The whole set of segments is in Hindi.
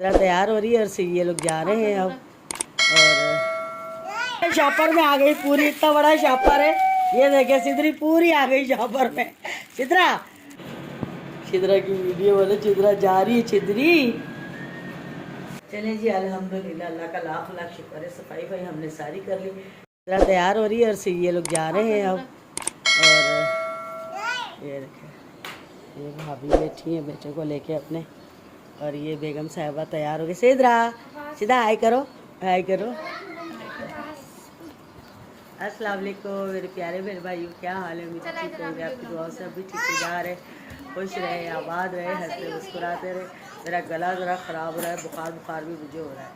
तैयार हो रही है और ये लोग जा रहे हैं अब। और शॉपर में आ गई पूरी, इतना बड़ा शॉपर है ये देखे। सिदरी पूरी आ गई शॉपर में। चित्रा चित्रा की वीडियो बोले, चित्रा जा रही है चिदरी। चले जी, अल्हम्दुलिल्लाह, अल्लाह का लाख लाख शुक्र है। सफाई भाई हमने सारी कर ली। चित्रा तैयार हो रही है और ये लोग जा रहे हैं अब। और ये देखे, ये भाभी बैठी है बेटे को लेके अपने, और ये बेगम साहिबा तैयार हो गई। सीधरा सीधा हाय करो, हाय करो। अस्सलाम वालेकुम मेरे प्यारे मेरे भाइयों, क्या हाल है? मुझे ठीक होंगे, आपकी दुआ से अभी ठीक जा रहे, खुश रहे, आबाद रहे, हंसते मुस्कुराते रहे। मेरा गला ज़रा ख़राब हो रहा है, बुखार भी मुझे हो रहा है,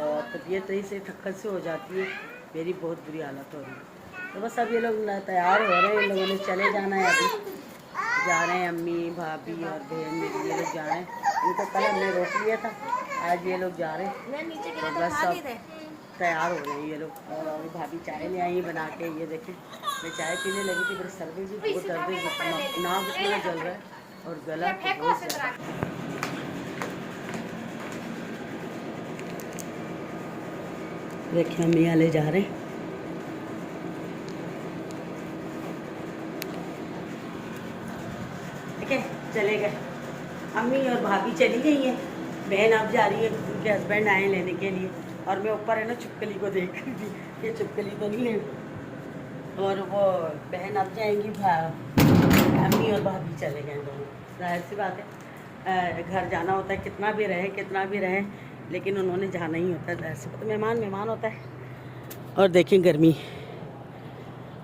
और तबीयत रही से ठक्कर से हो जाती है, मेरी बहुत बुरी हालत हो रही है। तो बस अब ये लोग तैयार हो रहे हैं, इन लोगों ने चले जाना है, अभी जा रहे हैं। अम्मी भाभी और बहन मेरी ये लोग जा रहे हैं। इनको कल हमने रोक लिया था, आज ये लोग जा रहे हैं। तो बस सब तैयार हो रहे हैं ये लोग। और अभी भाभी चाय ले आई बना के, ये देखें मैं चाय पीने लगी थी, मेरे सर में भी बहुत दर्द है, नाक इतना जल रहा है और गला बहुत ज़्यादा। देखिए अम्मी वाले जा रहे हैं। चले गए, अम्मी और भाभी चली गई हैं, बहन अब जा रही है, उनके हस्बैंड आए लेने के लिए। और मैं ऊपर है ना चुपकली को देख रही थी, ये चुपकली तो नहीं है। और वो बहन अब जाएंगी, अम्मी और भाभी चले गए दोनों। जाहिर सी बात है, घर जाना होता है, कितना भी रहे, लेकिन उन्होंने जाना ही होता है, जाहिर सी बात है, मेहमान होता है। और देखें गर्मी,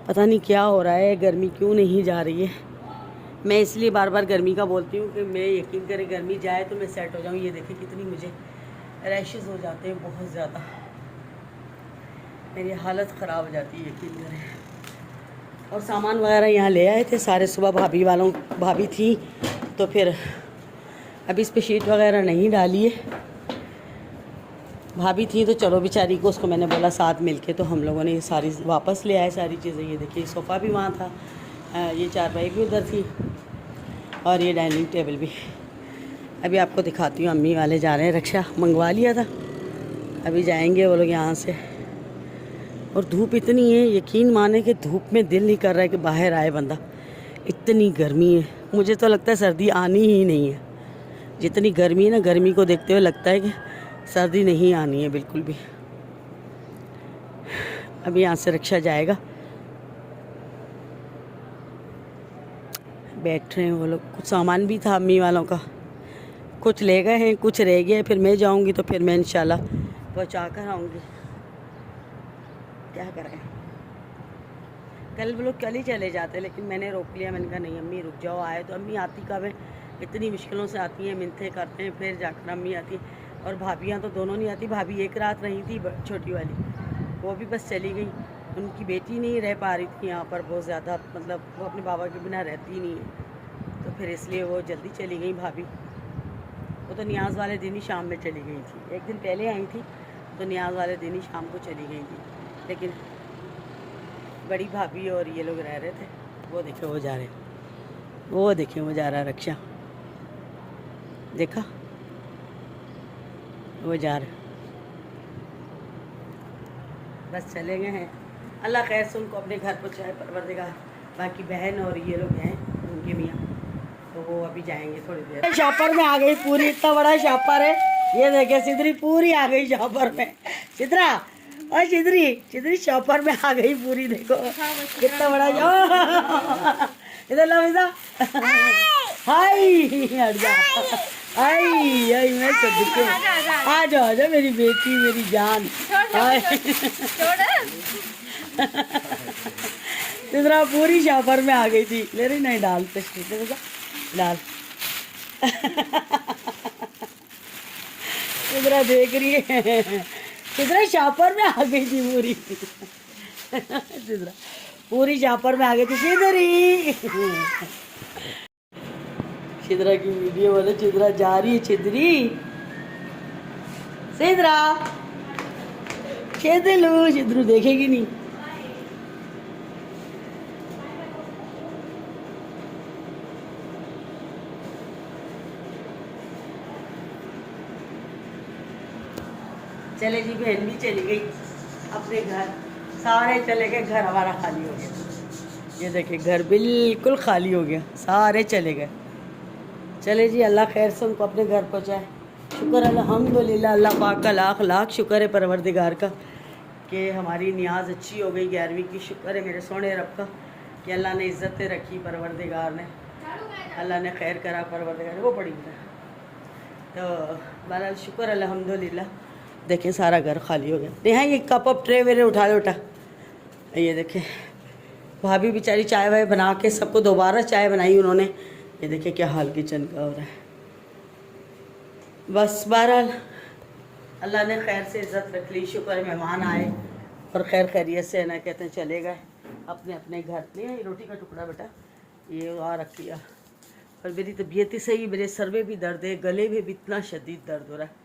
पता नहीं क्या हो रहा है, गर्मी क्यों नहीं जा रही है। मैं इसलिए बार बार गर्मी का बोलती हूँ कि मैं यकीन करें गर्मी जाए तो मैं सेट हो जाऊँ। ये देखें कितनी मुझे रैशेस हो जाते हैं, बहुत ज़्यादा मेरी हालत ख़राब हो जाती है, यकीन करें। और सामान वगैरह यहाँ ले आए थे सारे सुबह, भाभी थी तो फिर अभी इस पर शीट वगैरह नहीं डाली है। भाभी थी तो चलो बेचारी को, उसको मैंने बोला साथ मिलके, तो हम लोगों ने ये सारी वापस ले आए सारी चीज़ें। ये देखिए सोफ़ा भी वहाँ था, ये चारपाई भी उधर थी, और ये डाइनिंग टेबल भी। अभी आपको दिखाती हूँ। अम्मी वाले जा रहे हैं, रक्षा मंगवा लिया था, अभी जाएंगे वो लोग यहाँ से। और धूप इतनी है, यकीन माने कि धूप में दिल नहीं कर रहा है कि बाहर आए बंदा, इतनी गर्मी है। मुझे तो लगता है सर्दी आनी ही नहीं है, जितनी गर्मी है ना, गर्मी को देखते हुए लगता है कि सर्दी नहीं आनी है बिल्कुल भी। अभी यहाँ से रक्षा जाएगा, बैठ रहे हैं वो लोग। कुछ सामान भी था अम्मी वालों का, कुछ ले गए हैं, कुछ रह गया। फिर मैं जाऊंगी तो फिर मैं इंशाल्लाह पहुंचा कर आऊँगी। क्या करें, कल वो लोग कल ही चले जाते, लेकिन मैंने रोक लिया। मैंने कहा नहीं अम्मी रुक जाओ, आए तो अम्मी आती कब है, इतनी मुश्किलों से आती हैं, मिन्नतें करते हैं, फिर जाकर अम्मी आती। और भाभियाँ तो दोनों नहीं आती। भाभी एक रात रही थी छोटी वाली, वो भी बस चली गई। उनकी बेटी नहीं रह पा रही थी यहाँ पर बहुत ज़्यादा, मतलब वो अपने बाबा के बिना रहती नहीं है, तो फिर इसलिए वो जल्दी चली गई भाभी। वो तो न्याज वाले दिन ही शाम में चली गई थी, एक दिन पहले आई थी तो न्याज वाले दिन ही शाम को चली गई थी। लेकिन बड़ी भाभी और ये लोग रह रहे थे। वो देखे वो जा रहे, वो देखे वो जा रहा रक्षा, देखा वो जा रहे, बस चले गए हैं। अल्लाह खैर से उनको अपने घर पहुँचाए परवरदिगार। बाकी बहन और ये लोग हैं उनके मियाँ, तो वो अभी जाएंगे थोड़ी देर। शॉपर में आ गई पूरी, इतना बड़ा शॉपर है ये देखे। सिदरी पूरी आ गई शॉपर में। चित्रा और चिदरी शॉपर में आ गई पूरी, देखो कितना बड़ा। इधर ला इधर, हाय हट जा, आई मैं सदके, आ जाओ मेरी बेटी मेरी जान। चित्रा पूरी शॉपर में आ गई थी। ले रही नहीं, डाल तस्वीर डाल। चित्रा देख रही है, चित्रा शॉपर में आ गई थी पूरी। चित्रा पूरी शॉपर में आ गई थी चिदरी। चित्रा की वीडियो बोले, चित्रा जा रही है चिदरी। चित्रा चिदरू देखेगी नहीं। चले जी, बहन भी चली गई अपने घर, सारे चले गए, घर हमारा खाली हो गया। ये देखिए घर बिल्कुल खाली हो गया, सारे चले गए। चले जी, अल्लाह खैर से उनको अपने घर पहुँचाए। शुक्र अल्हम्दुलिल्लाह, अल्लाह पाक का लाख लाख शुक्र है परवरदिगार का कि हमारी नियाज अच्छी हो गई 11वीं की। शुक्र है मेरे सोने रब का कि अल्लाह ने इज़्ज़तें रखी, परवरदिगार ने, अल्लाह ने खैर करा, परवरदिगार ने वो पड़ी है। तो बहरहाल शुक्र अल्हम्दुलिल्लाह। देखें सारा घर खाली हो गया। यहाँ ये कप अप ट्रे वेरे उठा लो उठा। ये देखें भाभी बेचारी चाय वाय बना के सबको दोबारा चाय बनाई उन्होंने। ये देखें क्या हाल किचन का हो रहा है। बस बहरहाल अल्लाह ने खैर से इज़्ज़त रख ली, शुक्र है मेहमान आए और खैर खैरियत से ना कहते हैं चले गए अपने अपने घर। नहीं है रोटी का टुकड़ा बेटा, ये आ रख लिया। और मेरी तबीयत ही सही, मेरे सर में भी दर्द है, गले में भी इतना शदीद दर्द हो रहा है,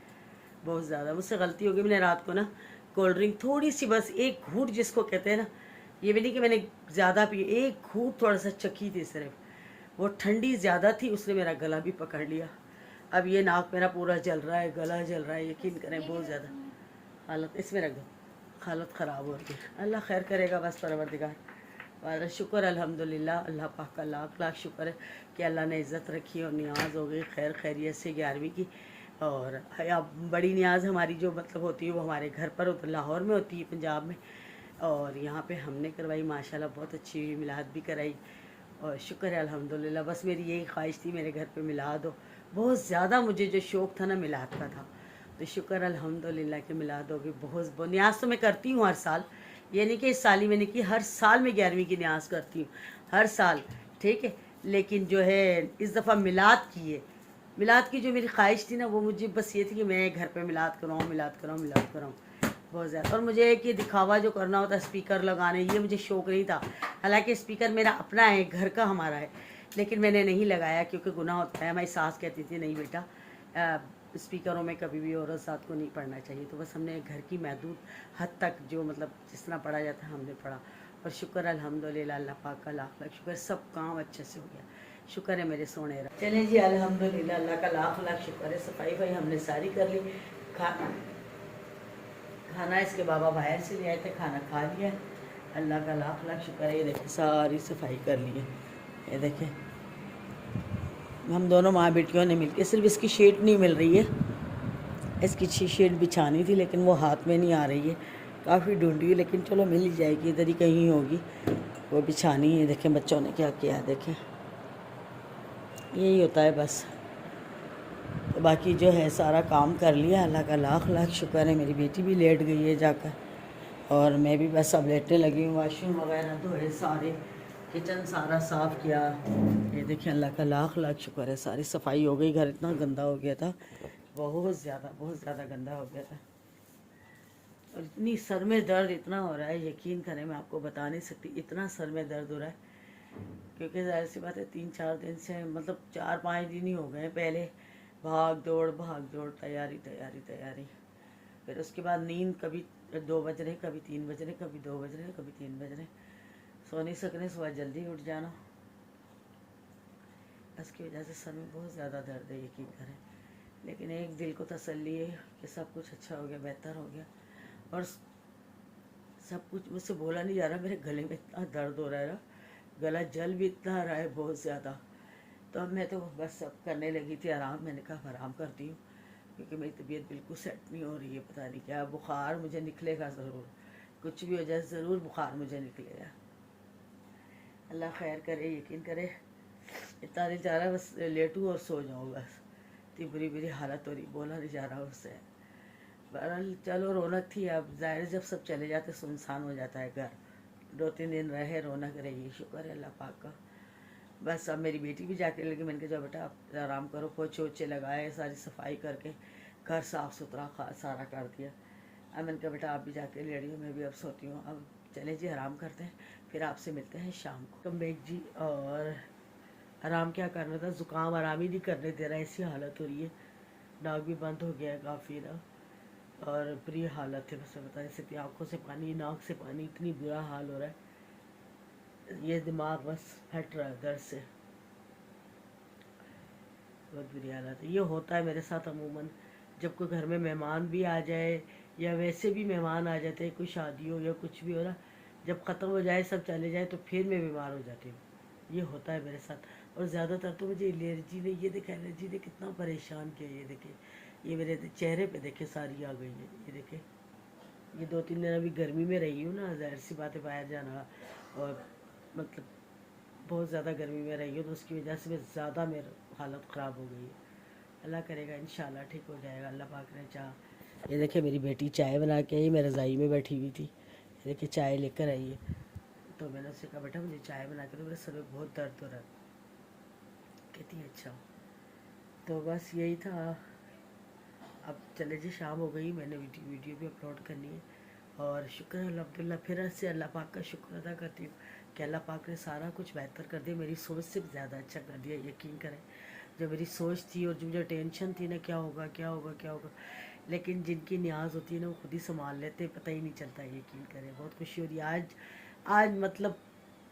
बहुत ज़्यादा। मुझसे गलती हो गई, मैंने रात को ना कोल्ड ड्रिंक थोड़ी सी, बस एक घूंट जिसको कहते हैं ना, ये भी नहीं कि मैंने ज़्यादा पी, एक घूंट थोड़ा सा चखी थी सिर्फ, वो ठंडी ज़्यादा थी, उसने मेरा गला भी पकड़ लिया। अब ये नाक मेरा पूरा जल रहा है, गला जल रहा है, यकीन करें बहुत ज़्यादा हालत, इसमें रख दो, हालत ख़राब हो रही है। अल्लाह खैर करेगा बस परवरदिगार। और शुक्र अल्हम्दुलिल्लाह, अल्लाह पाक का लाख लाख शुक्र है कि अल्लाह ने इज़्ज़त रखी और नियाज हो गई खैर खैरियत से 11वीं की। और अब बड़ी नियाज हमारी जो मतलब होती है वो हमारे घर पर तो लाहौर में होती है, पंजाब में, और यहाँ पे हमने करवाई माशाल्लाह, बहुत अच्छी हुई, मिलाद भी कराई और शुक्र है अल्हम्दुलिल्लाह। बस मेरी यही ख्वाहिश थी मेरे घर पे मिलाद हो, बहुत ज़्यादा मुझे जो शौक़ था ना मिलाद का था, तो शुक्र अल्हम्दुलिल्लाह कि मिलाद हो गई। बहुत न्याज तो मैं करती हूँ हर साल, ये नहीं कि इस साल ही मैंने की, हर साल मैं 11वीं की न्याज करती हूँ, हर साल, ठीक है। लेकिन जो है इस दफ़ा मिलाद की है, मिलाद की जो मेरी ख्वाहिश थी ना वो मुझे बस ये थी कि मैं घर पे मिलाद कराऊँ, मिलाद कराऊँ, मिलाद कराऊँ बहुत ज़्यादा। और मुझे कि दिखावा जो करना होता है स्पीकर लगाने, ये मुझे शौक़ नहीं था। हालांकि स्पीकर मेरा अपना है, घर का हमारा है, लेकिन मैंने नहीं लगाया क्योंकि गुनाह होता है। हमारी सास कहती थी नहीं बेटा, स्पीकरों में कभी भी औरत साथ को नहीं पढ़ना चाहिए। तो बस हमने घर की महदूद हद तक जो मतलब जिस तरह पढ़ा जाता है हमने पढ़ा, और शुक्र अल्हम्दुलिल्लाह, अल्लाह पाक का लाख लाख शुक्र, सब काम अच्छे से हो गया, शुक्र है मेरे सोने रहा। चले जी अल्हम्दुलिल्लाह, अल्लाह का लाख लाख शुक्र है। सफाई भाई हमने सारी कर ली, खाना इसके बाबा बाहर से ले आए थे, खाना खा लिया, अल्लाह का लाख लाख शुक्र है। ये देखिए सारी सफाई कर ली है, ये देखें हम दोनों माँ बेटियों ने मिलकर, सिर्फ इसकी शीट नहीं मिल रही है, इसकी शीट बिछानी थी लेकिन वो हाथ में नहीं आ रही है, काफ़ी ढूंढी है, लेकिन चलो मिल ही जाएगी, इधर ही कहीं होगी, वो बिछानी है। देखें बच्चों ने क्या किया, देखें यही होता है बस। तो बाकी जो है सारा काम कर लिया, अल्लाह का लाख लाख शुक्र है। मेरी बेटी भी लेट गई है जाकर, और मैं भी बस अब लेटने लगी हूँ। वाशरूम वगैरह धोए, सारे किचन सारा साफ़ किया, ये देखिए अल्लाह का लाख लाख शुक्र है, सारी सफाई हो गई। घर इतना गंदा हो गया था, बहुत ज़्यादा गंदा हो गया था, और इतनी सर में दर्द इतना हो रहा है, यकीन करें मैं आपको बता नहीं सकती, इतना सर में दर्द हो रहा है। क्योंकि जाहिर सी बात है 3-4 दिन से, मतलब 4-5 दिन ही हो गए, पहले भाग दौड़, तैयारी तैयारी तैयारी, फिर उसके बाद नींद कभी 2 बज रहे, कभी 3 बज रहे, कभी 2 बज रहे, कभी 3 बज रहे, सो नहीं सकने, सुबह जल्दी उठ जाना, इसकी वजह से सर में बहुत ज़्यादा दर्द है, यकीन करें। लेकिन एक दिल को तसल्ली है कि सब कुछ अच्छा हो गया, बेहतर हो गया, और सब कुछ मुझसे बोला नहीं जा रहा, मेरे गले में इतना दर्द हो रहा है ना, गला जल भी इतना रहा है बहुत ज़्यादा। तो अब मैं तो बस अब करने लगी थी आराम, मैंने कहा आराम करती हूँ क्योंकि मेरी तबीयत बिल्कुल सेट नहीं हो रही है, पता नहीं क्या, बुखार मुझे निकलेगा ज़रूर, कुछ भी हो जाए ज़रूर बुखार मुझे निकलेगा। अल्लाह खैर करे, यकीन करे, इतना नहीं चाह रहा बस लेटूँ और सो जाऊँ, बस इतनी बुरी बुरी हालत हो रही, बोला नहीं जा रहा उससे। बहरहाल चलो रौनक थी, अब ज़ाहिर जब सब चले जाते सुनसान हो जाता है घर, 2-3 दिन रहे, रौनक रही, शुक्र है अल्लाह पाक का। बस अब मेरी बेटी भी जाके लगी, मैंने कहा जाओ बेटा आप आराम करो, पोछे ओछे लगाए, सारी सफाई करके घर साफ़ सुथरा सारा कर दिया। अब मैंने कहा बेटा आप भी जाके लेटियो, मैं भी अब सोती हूँ, अब चले जी आराम करते हैं, फिर आपसे मिलते हैं शाम को। कम बेग जी, और आराम क्या करना था, ज़ुकाम आराम ही नहीं करने दे रहा है, ऐसी हालत हो रही है, नाक भी बंद हो गया है काफ़ी ना, और बुरी हालत है, बस बता सकती, आँखों से पानी, नाक से पानी, इतनी बुरा हाल हो रहा है, ये दिमाग बस फट रहा है दर्द से, बहुत बुरी हालत है। ये होता है मेरे साथ अमूमन, जब कोई घर में मेहमान भी आ जाए या वैसे भी मेहमान आ जाते हैं, कोई शादी हो या कुछ भी हो ना, जब ख़त्म हो जाए सब चले जाए तो फिर मैं बीमार हो जाती हूँ। ये होता है मेरे साथ। और ज़्यादातर तो मुझे एलर्जी ने, ये देखा एलर्जी ने कितना परेशान किया। ये देखे, ये मेरे चेहरे पे देखे सारी आ गई है। ये देखे, ये 2-3 दिन अभी गर्मी में रही हूँ ना, ज़ाहिर सी बात है बाहर जाना, और मतलब बहुत ज़्यादा गर्मी में रही हूँ तो उसकी वजह से मैं ज़्यादा मेरी हालत ख़राब हो गई है। अल्लाह करेगा इंशाल्लाह ठीक हो जाएगा, अल्लाह पाक ने चाह। ये देखिए मेरी बेटी चाय बना के आई, मैं रज़ाई में बैठी हुई थी, ये देखिए चाय लेकर आई है। तो मैंने उससे कहा बेटा मुझे चाय बना के दो, मेरे सर में बहुत दर्द हो रहा है। कहती है अच्छा। तो बस यही था। अब चले जी शाम हो गई, मैंने वीडियो भी अपलोड करनी है। और शुक्र है अल्हम्दुलिल्लाह, फिर से अल्लाह पाक का शुक्र अदा करती हूँ कि अल्लाह पाक ने सारा कुछ बेहतर कर दिया, मेरी सोच से भी ज़्यादा अच्छा कर दिया। यकीन करें, जो मेरी सोच थी और जो मुझे टेंशन थी ना, क्या होगा क्या होगा क्या होगा, लेकिन जिनकी न्याज होती है ना वो खुद ही संभाल लेते, पता ही नहीं चलता। यकीन करें बहुत खुशी हो रही है आज। आज मतलब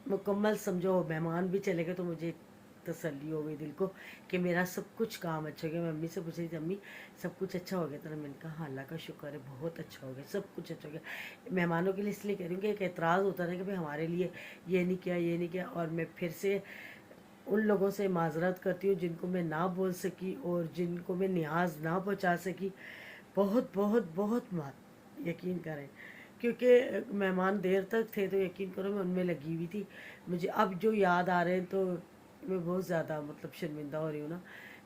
मुकम्मल समझो, मेहमान भी चले गए तो मुझे तसल्ली हो गई दिल को कि मेरा सब कुछ काम अच्छा हो गया। मैं अम्मी से पूछ रही थी अम्मी सब कुछ अच्छा हो गया, तो मैंने कहा हाँ अल्लाह का शुक्र है बहुत अच्छा हो गया, सब कुछ अच्छा हो गया। मेहमानों के लिए इसलिए कह रही हूँ कि एक एतराज़ होता है कि भाई हमारे लिए ये नहीं किया ये नहीं किया। और मैं फिर से उन लोगों से माजरत करती हूँ जिनको मैं ना बोल सकी और जिनको मैं न्याज ना पहुँचा सकी। बहुत बहुत बहुत मात यकीन करें, क्योंकि मेहमान देर तक थे तो यकीन करो मैं उनमें लगी हुई थी। मुझे अब जो याद आ रहे हैं तो मैं बहुत ज़्यादा मतलब शर्मिंदा हो रही हूँ ना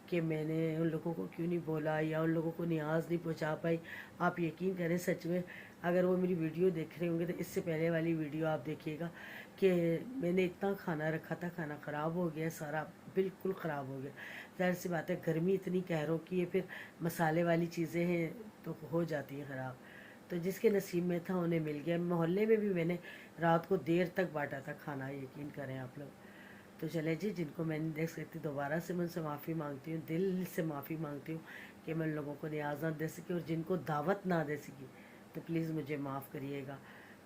कि मैंने उन लोगों को क्यों नहीं बोला या उन लोगों को न्याज नहीं पहुँचा पाई। आप यकीन करें सच में, अगर वो मेरी वीडियो देख रहे होंगे तो इससे पहले वाली वीडियो आप देखिएगा कि मैंने इतना खाना रखा था, खाना ख़राब हो गया सारा, बिल्कुल ख़राब हो गया। ज़ाहिर सी बात है गर्मी इतनी कहरों की है, फिर मसाले वाली चीज़ें हैं तो हो जाती हैं ख़राब। तो जिसके नसीब में था उन्हें मिल गया। मोहल्ले में भी मैंने रात को देर तक बांटा था खाना, यकीन करें आप लोग। तो चले जी, जिनको मैं नहीं देख सकती दोबारा से मैं उनसे माफ़ी मांगती हूँ, दिल से माफ़ी मांगती हूँ कि मैं उन लोगों को न्याज ना दे सकी और जिनको दावत ना दे सकी तो प्लीज़ मुझे माफ़ करिएगा।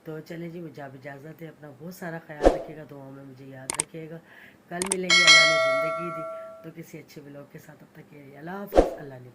तो चले जी, मुझे आप इजाज़त है, अपना बहुत सारा ख्याल रखिएगा, दुआओं में मुझे याद रखिएगा। कल मिलेंगे, अल्लाह ने ज़िंदगी दी तो किसी अच्छे ब्लॉग के साथ। अब तक के लिए अल्लाह हाफ़िज़, अल्लाह ने।